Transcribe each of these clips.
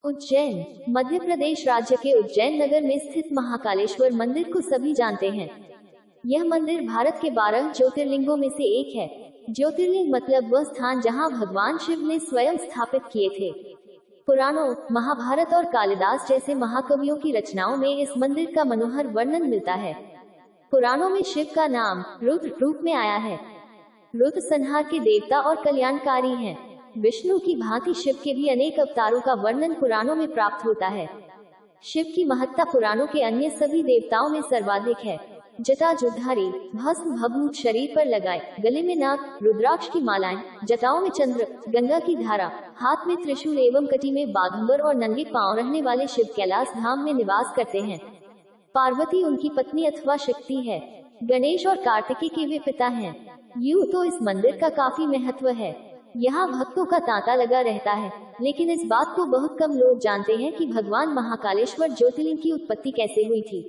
उज्जैन मध्य प्रदेश राज्य के उज्जैन नगर में स्थित महाकालेश्वर मंदिर को सभी जानते हैं। यह मंदिर भारत के 12 ज्योतिर्लिंगों में से एक है। ज्योतिर्लिंग मतलब वह स्थान जहां भगवान शिव ने स्वयं स्थापित किए थे। पुराणों, महाभारत और कालिदास जैसे महाकवियों की रचनाओं में इस मंदिर का मनोहर वर्णन मिलता है। पुराणों में शिव का नाम रुद्र रूप में आया है। रुद्र संहार के देवता और कल्याणकारी हैं। विष्णु की भांति शिव के भी अनेक अवतारों का वर्णन पुराणों में प्राप्त होता है। शिव की महत्ता पुराणों के अन्य सभी देवताओं में सर्वाधिक है। जटाजुधारी, भस्म भभूत शरीर पर लगाए, गले में नाग, रुद्राक्ष की मालाएं, जटाओं में चंद्र, गंगा की धारा, हाथ में त्रिशूल एवं कटी में बाघंबर और नंगे पांव रहने वाले शिव कैलाश धाम में निवास करते हैं। पार्वती उनकी पत्नी अथवा शक्ति है। गणेश और कार्तिकेय के वे पिता हैं। यूं तो इस मंदिर का काफी महत्व है। यहाँ भक्तों का तांता लगा रहता है, लेकिन इस बात को बहुत कम लोग जानते हैं कि भगवान महाकालेश्वर ज्योतिर्लिंग की उत्पत्ति कैसे हुई थी।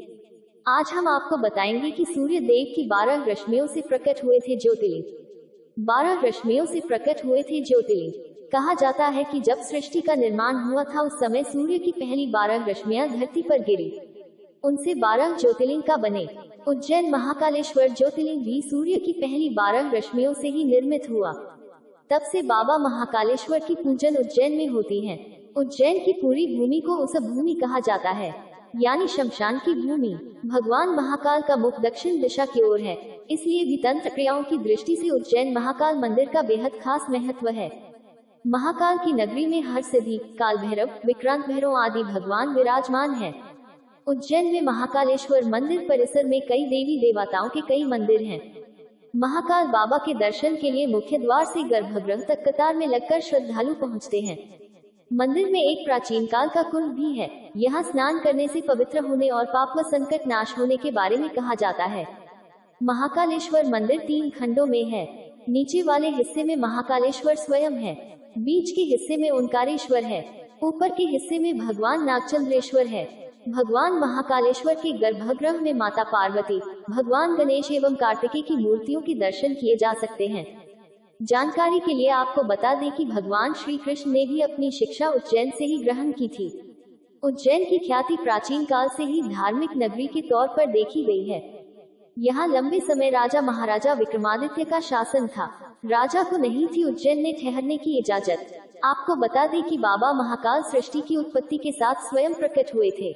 आज हम आपको बताएंगे कि सूर्य देव की 12 रश्मियों से प्रकट हुए थे ज्योतिर्लिंग। 12 रश्मियों से प्रकट हुए थे ज्योतिर्लिंग। कहा जाता है कि जब सृष्टि का निर्माण हुआ था उस समय सूर्य की पहली 12 रश्मियां धरती पर गिरी। उनसे 12 ज्योतिर्लिंग का बने। उज्जैन महाकालेश्वर ज्योतिर्लिंग भी सूर्य की पहली 12 रश्मियों से ही निर्मित हुआ। तब से बाबा महाकालेश्वर की पूजन उज्जैन में होती है। उज्जैन की पूरी भूमि को उस भूमि कहा जाता है, यानी शमशान की भूमि। भगवान महाकाल का मुख दक्षिण दिशा की ओर है, इसलिए भी तंत्र क्रियाओं की दृष्टि से उज्जैन महाकाल मंदिर का बेहद खास महत्व है। महाकाल की नगरी में हरसिद्धि, काल भैरव, विक्रांत भैरव आदि भगवान विराजमान है। उज्जैन में महाकालेश्वर मंदिर परिसर में कई देवी देवताओं के कई मंदिर हैं। महाकाल बाबा के दर्शन के लिए मुख्य द्वार से गर्भगृह तक कतार में लगकर श्रद्धालु पहुंचते हैं। मंदिर में एक प्राचीन काल का कुंड भी है। यहाँ स्नान करने से पवित्र होने और पाप व संकट नाश होने के बारे में कहा जाता है। महाकालेश्वर मंदिर 3 खंडों में है। नीचे वाले हिस्से में महाकालेश्वर स्वयं है, बीच के हिस्से में ओंकारेश्वर है, ऊपर के हिस्से में भगवान नागचंद्रेश्वर है। भगवान महाकालेश्वर के गर्भगृह में माता पार्वती, भगवान गणेश एवं कार्तिकेय की मूर्तियों के दर्शन किए जा सकते हैं। जानकारी के लिए आपको बता दें कि भगवान श्री कृष्ण ने भी अपनी शिक्षा उज्जैन से ही ग्रहण की थी। उज्जैन की ख्याति प्राचीन काल से ही धार्मिक नगरी के तौर पर देखी गई है। यहाँ लंबे समय राजा महाराजा विक्रमादित्य का शासन था। राजा को नहीं थी उज्जैन में ठहरने की इजाजत। आपको बता दें कि बाबा महाकाल सृष्टि की उत्पत्ति के साथ स्वयं प्रकट हुए थे।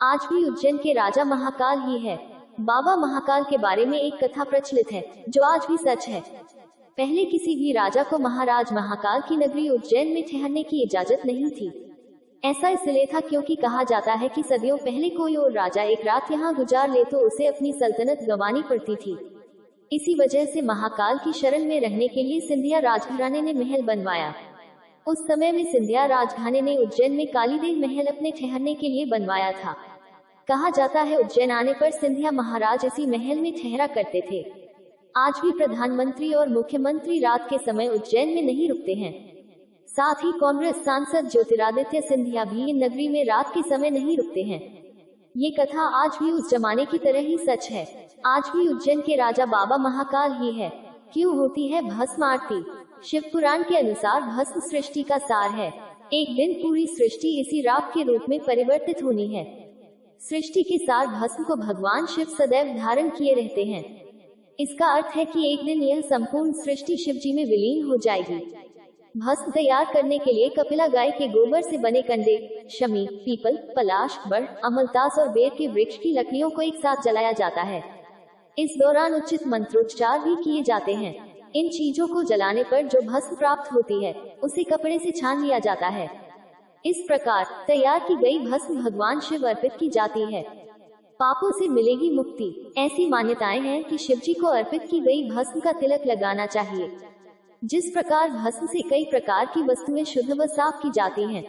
आज भी उज्जैन के राजा महाकाल ही है। बाबा महाकाल के बारे में एक कथा प्रचलित है, जो आज भी सच है। पहले किसी भी राजा को महाराज महाकाल की नगरी उज्जैन में ठहरने की इजाजत नहीं थी। ऐसा इसलिए था क्योंकि कहा जाता है कि सदियों पहले कोई और राजा एक रात यहाँ गुजार ले तो उसे अपनी सल्तनत गंवानी पड़ती थी। इसी वजह से महाकाल की शरण में रहने के लिए सिंधिया राजघराने ने महल बनवाया। उस समय में सिंधिया राजघराने ने उज्जैन में कालीदेव महल अपने ठहरने के लिए बनवाया था। कहा जाता है उज्जैन आने पर सिंधिया महाराज इसी महल में ठहरा करते थे। आज भी प्रधानमंत्री और मुख्यमंत्री रात के समय उज्जैन में नहीं रुकते हैं। साथ ही कांग्रेस सांसद ज्योतिरादित्य सिंधिया भी इन नगरी में रात के समय नहीं रुकते हैं। ये कथा आज भी उस जमाने की तरह ही सच है। आज भी उज्जैन के राजा बाबा महाकाल ही है। क्यों होती है भस्म आरती? शिव पुराण के अनुसार भस्म सृष्टि का सार है। एक दिन पूरी सृष्टि इसी राख के रूप में परिवर्तित होनी है। सृष्टि के सार भस्म को भगवान शिव सदैव धारण किए रहते हैं। इसका अर्थ है कि एक दिन यह संपूर्ण सृष्टि शिव जी में विलीन हो जाएगी। भस्म तैयार करने के लिए कपिला गाय के गोबर से बने कंडे, शमी, पीपल, पलाश, बड़, अमलतास और बेर के वृक्ष की लकड़ियों को एक साथ जलाया जाता है। इस दौरान उचित मंत्रोच्चार भी किए जाते हैं। इन चीजों को जलाने पर जो भस्म प्राप्त होती है उसे कपड़े से छान लिया जाता है। इस प्रकार तैयार की गई भस्म भगवान शिव अर्पित की जाती है। पापों से मिलेगी मुक्ति। ऐसी मान्यताएं हैं कि शिव जी को अर्पित की गई भस्म का तिलक लगाना चाहिए। जिस प्रकार भस्म से कई प्रकार की वस्तुएं शुद्ध व साफ की जाती हैं,